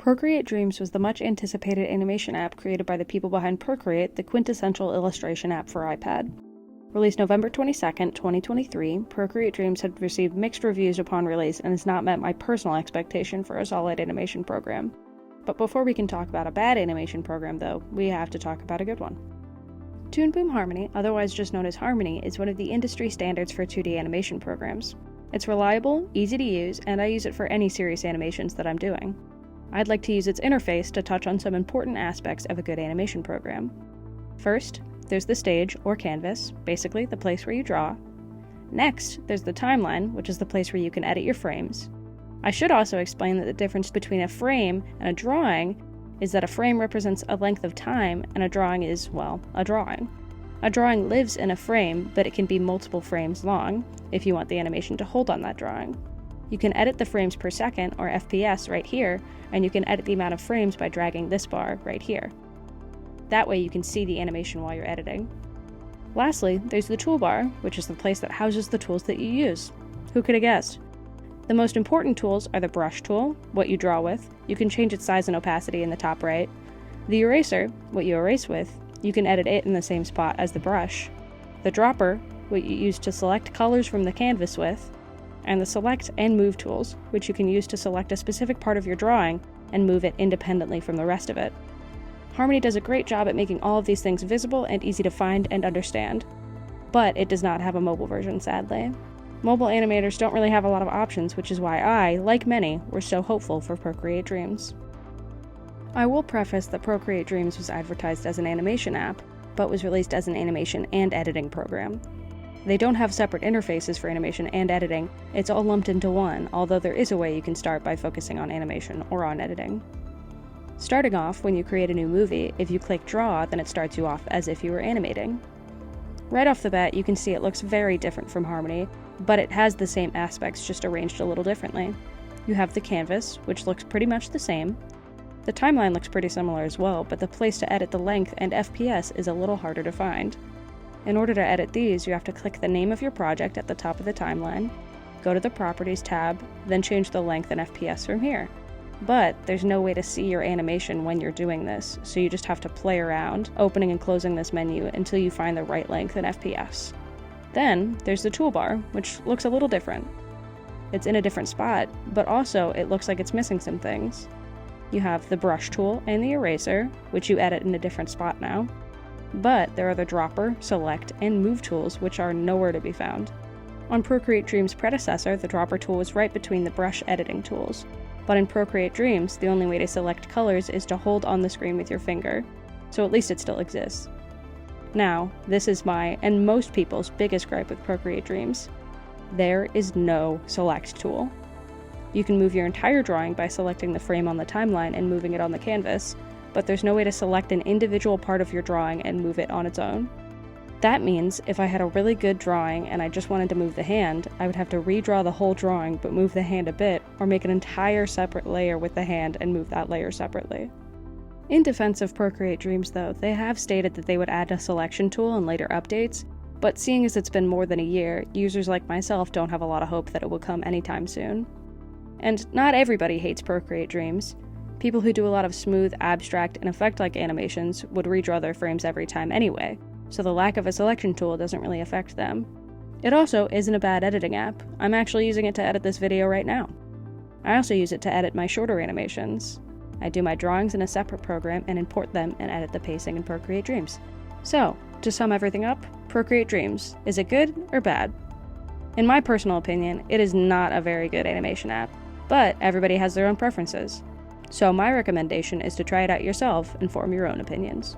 Procreate Dreams was the much-anticipated animation app created by the people behind Procreate, the quintessential illustration app for iPad. Released November 22, 2023, Procreate Dreams had received mixed reviews upon release and has not met my personal expectation for a solid animation program. But before we can talk about a bad animation program, though, we have to talk about a good one. Toon Boom Harmony, otherwise just known as Harmony, is one of the industry standards for 2D animation programs. It's reliable, easy to use, and I use it for any serious animations that I'm doing. I'd like to use its interface to touch on some important aspects of a good animation program. First, there's the stage, or canvas, basically the place where you draw. Next, there's the timeline, which is the place where you can edit your frames. I should also explain that the difference between a frame and a drawing is that a frame represents a length of time, and a drawing is, well, a drawing. A drawing lives in a frame, but it can be multiple frames long, if you want the animation to hold on that drawing. You can edit the frames per second, or FPS, right here, and you can edit the amount of frames by dragging this bar right here. That way you can see the animation while you're editing. Lastly, there's the toolbar, which is the place that houses the tools that you use. Who could have guessed? The most important tools are the brush tool, what you draw with. You can change its size and opacity in the top right. The eraser, what you erase with. You can edit it in the same spot as the brush. The dropper, what you use to select colors from the canvas with. And the select and move tools, which you can use to select a specific part of your drawing and move it independently from the rest of it. Harmony does a great job at making all of these things visible and easy to find and understand, but it does not have a mobile version, sadly. Mobile animators don't really have a lot of options, which is why I, like many, were so hopeful for Procreate Dreams. I will preface that Procreate Dreams was advertised as an animation app, but was released as an animation and editing program. They don't have separate interfaces for animation and editing, it's all lumped into one, although there is a way you can start by focusing on animation or on editing. Starting off, when you create a new movie, if you click Draw, then it starts you off as if you were animating. Right off the bat, you can see it looks very different from Harmony, but it has the same aspects, just arranged a little differently. You have the canvas, which looks pretty much the same. The timeline looks pretty similar as well, but the place to edit the length and FPS is a little harder to find. In order to edit these, you have to click the name of your project at the top of the timeline, go to the Properties tab, then change the length and FPS from here. But there's no way to see your animation when you're doing this, so you just have to play around, opening and closing this menu until you find the right length and FPS. Then, there's the toolbar, which looks a little different. It's in a different spot, but also it looks like it's missing some things. You have the brush tool and the eraser, which you edit in a different spot now. But there are the dropper, select, and move tools, which are nowhere to be found. On Procreate Dreams' predecessor, the dropper tool was right between the brush editing tools. But in Procreate Dreams, the only way to select colors is to hold on the screen with your finger, so at least it still exists. Now, this is my, and most people's, biggest gripe with Procreate Dreams. There is no select tool. You can move your entire drawing by selecting the frame on the timeline and moving it on the canvas, but there's no way to select an individual part of your drawing and move it on its own. That means if I had a really good drawing and I just wanted to move the hand, I would have to redraw the whole drawing but move the hand a bit, or make an entire separate layer with the hand and move that layer separately. In defense of Procreate Dreams though, they have stated that they would add a selection tool in later updates, but seeing as it's been more than a year, users like myself don't have a lot of hope that it will come anytime soon. And not everybody hates Procreate Dreams. People who do a lot of smooth, abstract, and effect-like animations would redraw their frames every time anyway, so the lack of a selection tool doesn't really affect them. It also isn't a bad editing app. I'm actually using it to edit this video right now. I also use it to edit my shorter animations. I do my drawings in a separate program and import them and edit the pacing in Procreate Dreams. So, to sum everything up, Procreate Dreams, is it good or bad? In my personal opinion, it is not a very good animation app, but everybody has their own preferences. So my recommendation is to try it out yourself and form your own opinions.